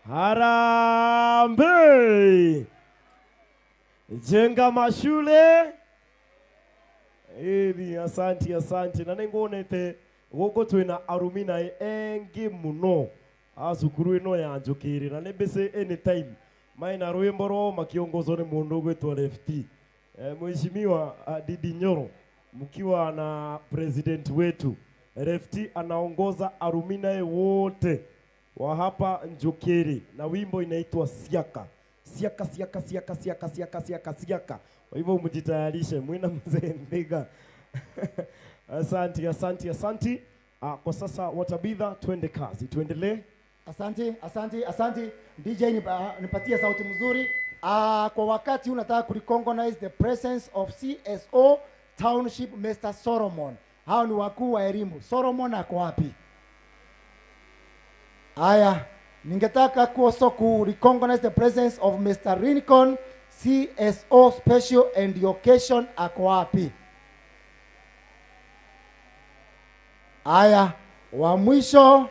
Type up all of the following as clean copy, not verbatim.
Harambee! Jenga mashule. Asante. Na ningonete goko twina arumina engi muno. Asukuru ino ya Njukiri na nebese anytime. Maina rwimbo ro makiongozwa ni mundu gwetwa FT. Mheshimiwa Didi Nyoro mkiwa na president wetu FT anaongoza arumina wote wa hapa Njukiri na wimbo inaitwa Siaka. Siaka. Kwa hivyo mjitayarishe, mwina mzee Mbega. Asante. Kwa sasa watabidha, twende kazi, tuendelee. Asante. DJ nipatie sauti mzuri. Kwa wakati unataka kurecognize the presence of CSO Township Mr. Solomon. Hao ni wakuu wa elimu. Solomon ako wapi? Aya, ningetaka kuoso kurecognize the presence of Mr. Rincon CSO Special Education ako wapi? Aya, wa mwisho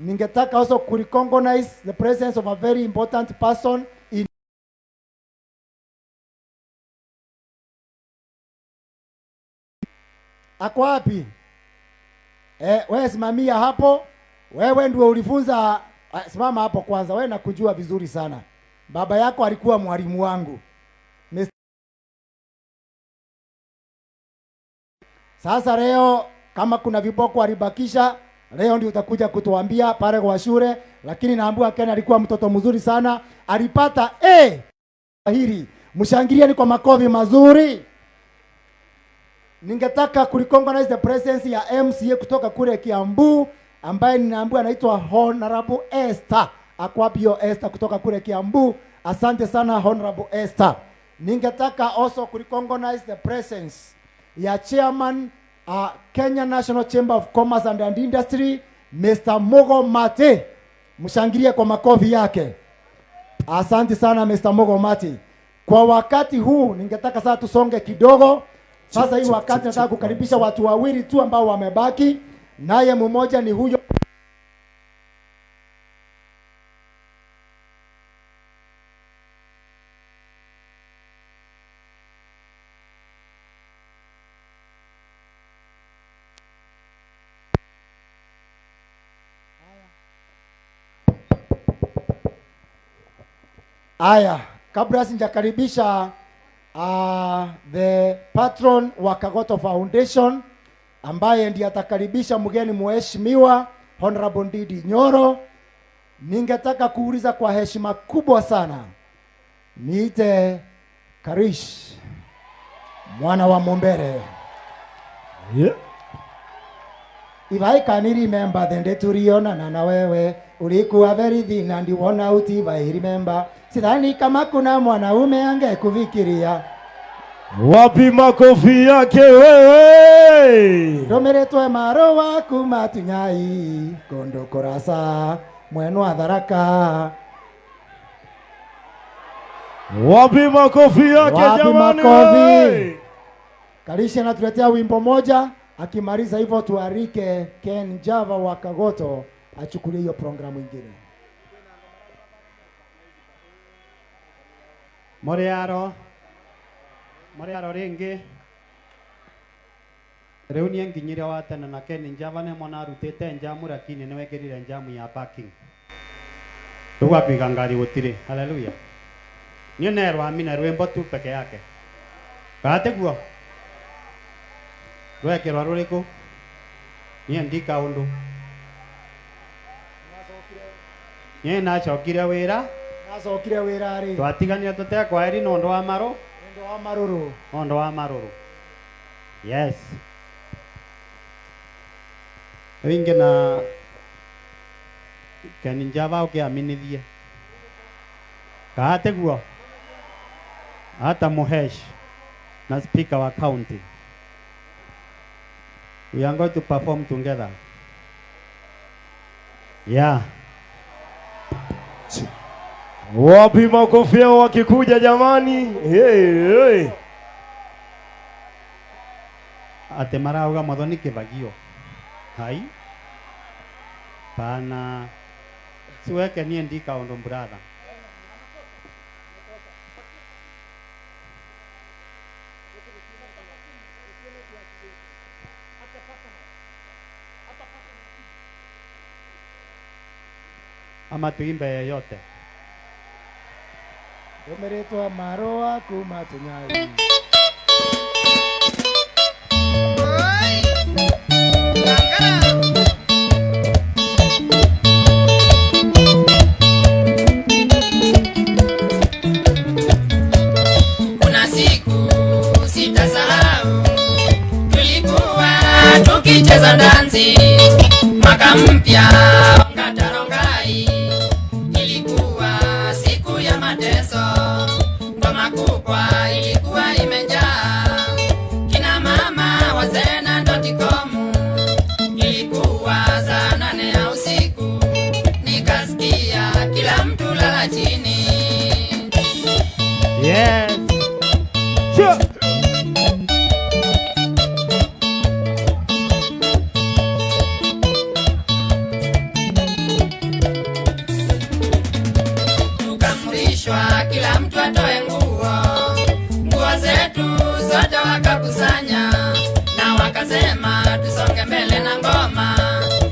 ningetaka also kurecognize the presence of a very important person in ako wapi? Wewe simamia hapo. Wewe ndio ulifunza. Simama hapo kwanza. Wewe nakujua vizuri sana. Baba yako alikuwa mwalimu wangu. Sasa leo kama kuna viboko alibakisha, leo ndio utakuja kutuambia pale kwa shule, lakini naambiwa Ken alikuwa mtoto mzuri sana. Alipata hili. Mshangilieni kwa makofi mazuri. Ningetaka kurecognize the presence ya MCA kutoka kule Kiambu ambaye ninaambiwa anaitwa Honorable Esther. Akwapio Esther kutoka kule Kiambu. Asante sana Honorable Esther. Ningetaka also kurecognize the presence ya chairman Kenya National Chamber of Commerce and Industry Mr. Mogo Mate. Mshangilie kwa makofi yake. Asante sana Mr. Mogo Mate. Kwa wakati huu ningetaka sasa tusonge kidogo. Sasa hii wakati nataka kukaribisha watu wawili tu ambao wamebaki. Naye mmoja ni huyo Aya, kabla sijakaribisha the patron wa Kagoto Foundation ambaye ndiye atakaribisha mgeni mheshimiwa Honorable Didi Nyoro, ningetaka kuuliza kwa heshima kubwa sana, niite Karish mwana wa Mombere. If I can remember the day tuliona na wewe ulikuwa very thin and you wanna out if I remember. Sidhani kama kuna mwanaume angekufikiria. Wapi makofi yake wewe? Domeretwe maro waku matunyai kondo korasa mwenu adharaka. Wapi makofi yake jamani? Kalisha natuletea wimbo moja, akimaliza hivyo tuarike Ken Java wa Kagoto achukulie hiyo programu nyingine. Moriaro ringi riu nie nginyire watene na Ken Java ne mona rutete njamu lakini ne wegerire njamu ya parking ruwa piga ngari gutire. Haleluya. Nie nerwa amina rwembo tu peke yake kate guo rwekirwa ruriku nie ndika undu nie nachokire wira ri twatigania tutekwa eri nondo wa maro nondo wa maruru. Yes, wingi na Ken Java ukiaminithie kate guo hata muhesh na speaker wa county. We are going to perform together. Yeah. Wapi makofi yao wakikuja jamani? Hey. Ate marauga modoni kibagio. Hai. Pana siweke nie ndika ondo brother. Ama tuimbe yote. Umeretwa Maroa kuma Tunyali. Kuna siku sitasahau, tulikuwa tukicheza dansi, mwaka mpya Ngatarongai. Ilikuwa siku ya mateso, ngoma kubwa ilikuwa imejaa, kina mama wazee na dotikomu. Ilikuwa saa 8 ya usiku, nikasikia kila mtu lala chini. Yes. Sure. Tukamrishwa kila mtu atoe nguo zetu zote wakakusanya, na wakasema tusonge mbele na ngoma.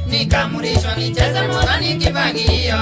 Nikamrishwa nicheze mwanani kibagio.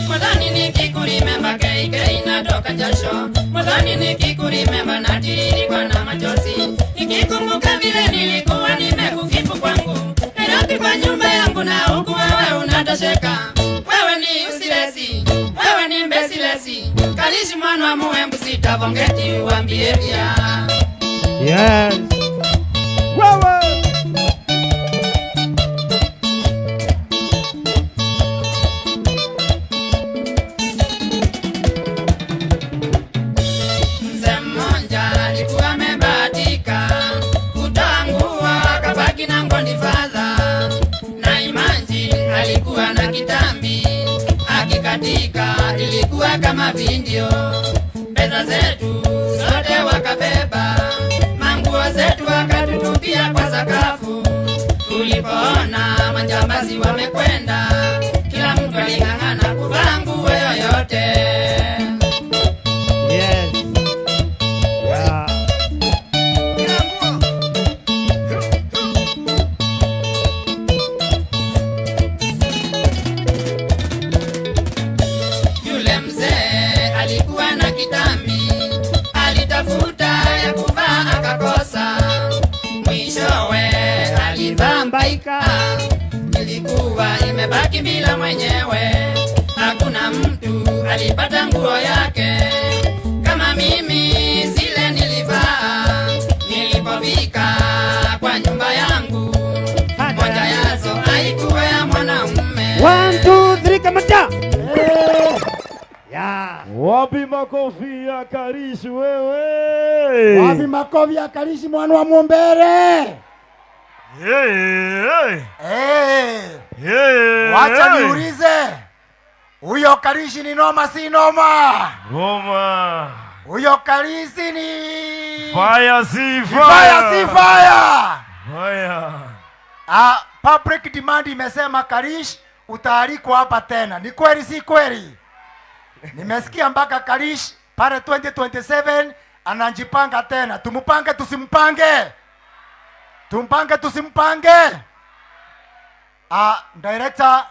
Mwadhani nikikurimemba keike inatoka jasho, mwadhani nikikurimemba natiririkwa na machozi, nikikumbuka vile nilikuwa nimekukipu kwangu Nairobi kwa nyumba yangu, na huku wewe unatosheka. Wewe ni usilesi, wewe ni mbesilesi, Kalishi mwana wa Muhembu sitavongeti uambie vya. Yes. Wewe. Mzee mmoja alikuwa amebahatika kutoa nguo, akabaki na ngondi fadha, na Imanji alikuwa na kitambi, akikatika ilikuwa kama vindio. Pesa zetu zote wakabeba, manguo zetu wakatutupia kwa sakafu. Tulipoona majambazi wamekwenda, kila mtu aling'ang'ana kuvaa nguo yoyote. Yes. Yeah. Yule mzee alikuwa na kitambi, alitafuta ya kuvaa akakosa, mwishowe alivaa mbaika, ilikuwa imebaki bila mwenyewe. Hakuna mtu alipata nguo yake kama mimi zile nilivaa. Nilipovika kwa nyumba yangu, moja yazo haikuwa ya mwanamume. 1 2 3 kamata. Yeah. Wapi makofi ya Karishi wewe? Wapi makofi ya Karishi mwana wa Mumbere? Wacha niulize. Huyo Karishi ni noma si noma? Roma. Huyo Karishi ni Fire si fire. Fire si fire. Fire. Public demand imesema Karish utaalikwa hapa tena. Ni kweli si kweli? Nimesikia mpaka Karish pale 2027 anajipanga tena. Tumpange tusimpange? Tumpange tusimpange? Director,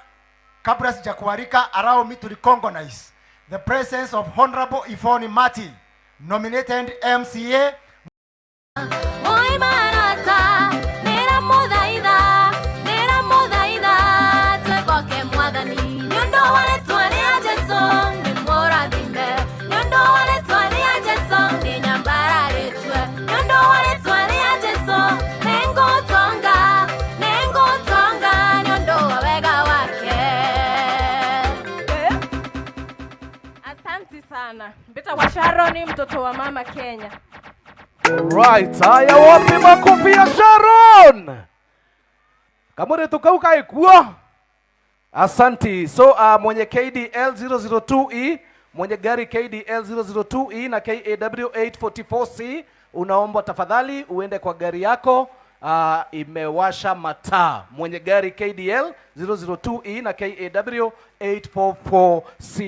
kabla sijakualika, allow me to recognize the presence of Honorable Yvonne Mati, nominated MCA. Oi marata, nera mudaida, tegoke mwadhani. Nyondo wale tuane ajeso, ni mora dime. Nyondo wale tuane ajeso, ni nyambara retwe. Nyondo wale tuane ajeso, nengo tonga, nyondo wawega wake. Asante sana. Mbeta wa Sharon, mtoto wa mama Kenya. Right, haya wapi makofi ya Sharon? Kamore tukauka ikuo. Asanti. So mwenye KDL 002E, mwenye gari KDL 002E na KAW 844C, unaomba tafadhali uende kwa gari yako, imewasha mataa. Mwenye gari KDL 002E na KAW 844C.